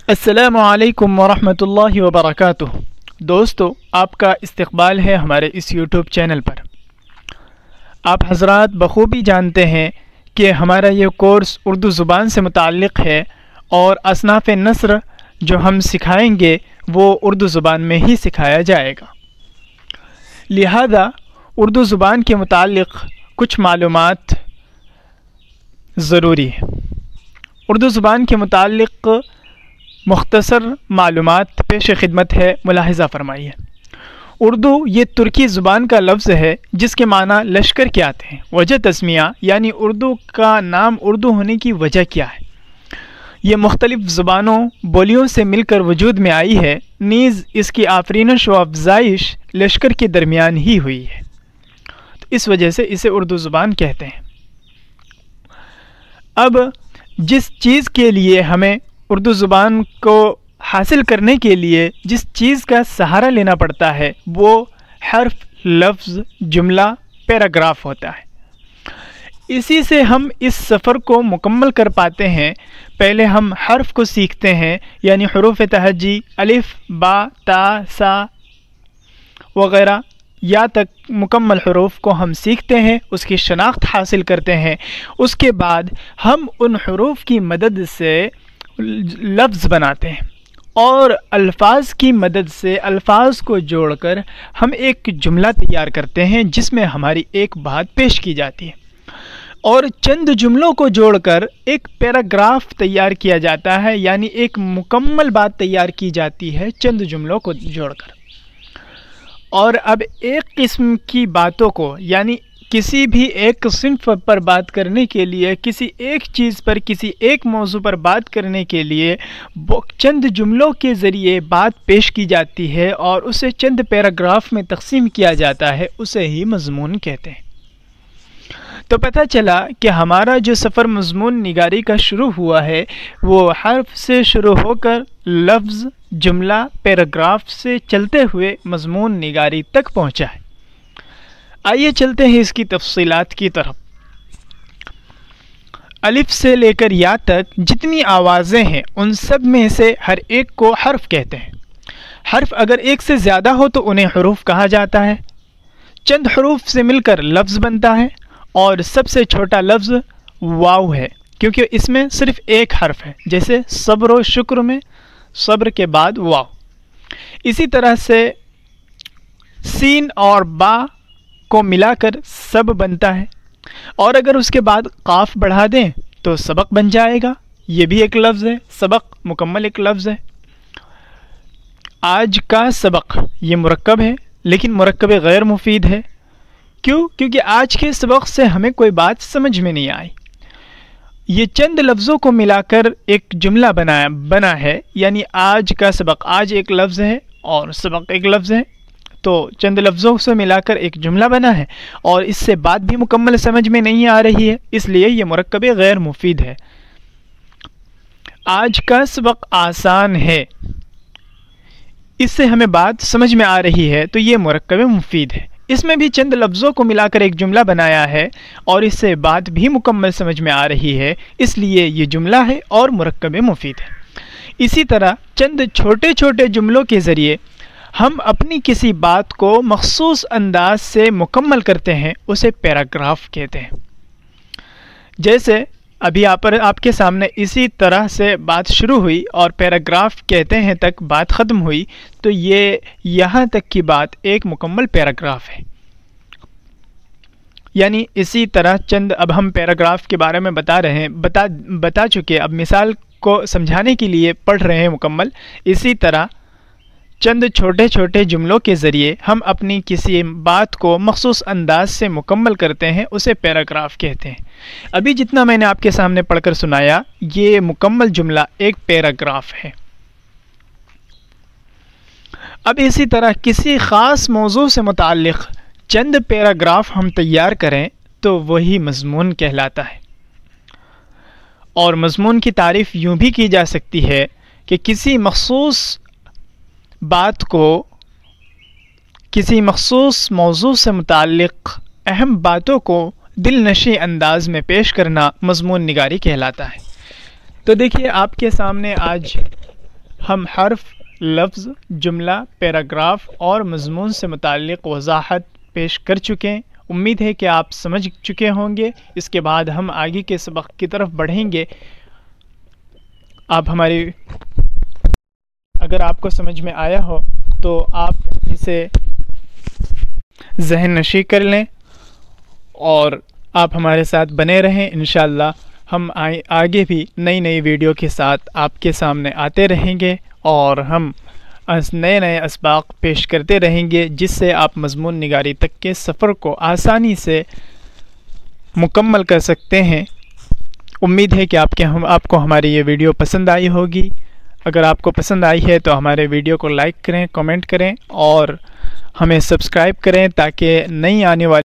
السلام علیکم ورحمۃ اللہ وبرکاتہ۔ دوستو، آپ کا استقبال ہے ہمارے اس یوٹیوب چینل پر۔ آپ حضرات بخوبی جانتے ہیں کہ ہمارا یہ کورس اردو زبان سے متعلق ہے اور اصناف نثر جو ہم سکھائیں گے وہ اردو زبان میں ہی سکھایا جائے گا، لہذا اردو زبان کے متعلق کچھ معلومات ضروری ہے۔ اردو زبان کے متعلق مختصر معلومات پیش خدمت ہے، ملاحظہ فرمائیے۔ اردو یہ ترکی زبان کا لفظ ہے جس کے معنی لشکر کے آتے ہیں۔ وجہ تسمیہ یعنی اردو کا نام اردو ہونے کی وجہ کیا ہے؟ یہ مختلف زبانوں بولیوں سے مل کر وجود میں آئی ہے، نیز اس کی آفرینش و افزائش لشکر کے درمیان ہی ہوئی ہے، تو اس وجہ سے اسے اردو زبان کہتے ہیں۔ اب جس چیز کے لیے ہمیں اردو زبان کو حاصل کرنے کے لیے جس چیز کا سہارا لینا پڑتا ہے وہ حرف، لفظ، جملہ، پیراگراف ہوتا ہے۔ اسی سے ہم اس سفر کو مکمل کر پاتے ہیں۔ پہلے ہم حرف کو سیکھتے ہیں، یعنی حروف تہجی، الف، با، تا، سا وغیرہ یا تک مکمل حروف کو ہم سیکھتے ہیں، اس کی شناخت حاصل کرتے ہیں۔ اس کے بعد ہم ان حروف کی مدد سے لفظ بناتے ہیں اور الفاظ کی مدد سے الفاظ کو جوڑ کر ہم ایک جملہ تیار کرتے ہیں جس میں ہماری ایک بات پیش کی جاتی ہے، اور چند جملوں کو جوڑ کر ایک پیراگراف تیار کیا جاتا ہے، یعنی ایک مکمل بات تیار کی جاتی ہے چند جملوں کو جوڑ کر۔ اور اب ایک قسم کی باتوں کو، یعنی کسی بھی ایک صنف پر بات کرنے کے لیے، کسی ایک چیز پر، کسی ایک موضوع پر بات کرنے کے لیے چند جملوں کے ذریعے بات پیش کی جاتی ہے اور اسے چند پیراگراف میں تقسیم کیا جاتا ہے، اسے ہی مضمون کہتے ہیں۔ تو پتہ چلا کہ ہمارا جو سفر مضمون نگاری کا شروع ہوا ہے وہ حرف سے شروع ہو کر لفظ، جملہ، پیراگراف سے چلتے ہوئے مضمون نگاری تک پہنچا ہے۔ آئیے چلتے ہیں اس کی تفصیلات کی طرف۔ الف سے لے کر یا تک جتنی آوازیں ہیں ان سب میں سے ہر ایک کو حرف کہتے ہیں۔ حرف اگر ایک سے زیادہ ہو تو انہیں حروف کہا جاتا ہے۔ چند حروف سے مل کر لفظ بنتا ہے، اور سب سے چھوٹا لفظ واو ہے کیونکہ اس میں صرف ایک حرف ہے، جیسے صبر و شکر میں صبر کے بعد واو۔ اسی طرح سے سین اور با کو ملا کر سب بنتا ہے، اور اگر اس کے بعد قاف بڑھا دیں تو سبق بن جائے گا، یہ بھی ایک لفظ ہے، سبق مکمل ایک لفظ ہے۔ آج کا سبق یہ مرکب ہے لیکن مرکب غیر مفید ہے۔ کیوں؟ کیونکہ آج کے سبق سے ہمیں کوئی بات سمجھ میں نہیں آئی۔ یہ چند لفظوں کو ملا کر ایک جملہ بنا ہے، یعنی آج کا سبق، آج ایک لفظ ہے اور سبق ایک لفظ ہے، تو چند لفظوں سے ملا کر ایک جملہ بنا ہے، اور اس سے بات بھی مکمل سمجھ میں نہیں آ رہی ہے، اس لیے یہ مرکب غیر مفید ہے۔ آج کا سبق آسان ہے، اس سے ہمیں بات سمجھ میں آ رہی ہے، تو یہ مرکب مفید ہے۔ اس میں بھی چند لفظوں کو ملا کر ایک جملہ بنایا ہے اور اس سے بات بھی مکمل سمجھ میں آ رہی ہے، اس لیے یہ جملہ ہے اور مرکب مفید ہے۔ اسی طرح چند چھوٹے چھوٹے جملوں کے ذریعے ہم اپنی کسی بات کو مخصوص انداز سے مکمل کرتے ہیں، اسے پیراگراف کہتے ہیں۔ جیسے ابھی آپ کے سامنے اسی طرح سے بات شروع ہوئی اور پیراگراف کہتے ہیں تک بات ختم ہوئی، تو یہ یہاں تک کی بات ایک مکمل پیراگراف ہے۔ یعنی اسی طرح چند اب ہم پیراگراف کے بارے میں بتا چکے، اب مثال کو سمجھانے کے لیے پڑھ رہے ہیں مکمل۔ اسی طرح چند چھوٹے چھوٹے جملوں کے ذریعے ہم اپنی کسی بات کو مخصوص انداز سے مکمل کرتے ہیں، اسے پیراگراف کہتے ہیں۔ ابھی جتنا میں نے آپ کے سامنے پڑھ کر سنایا یہ مکمل جملہ ایک پیراگراف ہے۔ اب اسی طرح کسی خاص موضوع سے متعلق چند پیراگراف ہم تیار کریں تو وہی مضمون کہلاتا ہے۔ اور مضمون کی تعریف یوں بھی کی جا سکتی ہے کہ کسی مخصوص بات کو کسی مخصوص موضوع سے متعلق اہم باتوں کو دل نشیں انداز میں پیش کرنا مضمون نگاری کہلاتا ہے۔ تو دیکھیے آپ کے سامنے آج ہم حرف، لفظ، جملہ، پیراگراف اور مضمون سے متعلق وضاحت پیش کر چکے ہیں۔ امید ہے کہ آپ سمجھ چکے ہوں گے۔ اس کے بعد ہم آگے کے سبق کی طرف بڑھیں گے۔ اگر آپ کو سمجھ میں آیا ہو تو آپ اسے ذہن نشی کر لیں اور آپ ہمارے ساتھ بنے رہیں۔ انشاءاللہ ہم آگے بھی نئی ویڈیو کے ساتھ آپ کے سامنے آتے رہیں گے اور ہم نئے اسباق پیش کرتے رہیں گے، جس سے آپ مضمون نگاری تک کے سفر کو آسانی سے مکمل کر سکتے ہیں۔ امید ہے کہ آپ کو ہماری یہ ویڈیو پسند آئی ہوگی۔ اگر آپ کو پسند آئی ہے تو ہمارے ویڈیو کو لائک کریں، کمنٹ کریں اور ہمیں سبسکرائب کریں تاکہ نئی آنے والی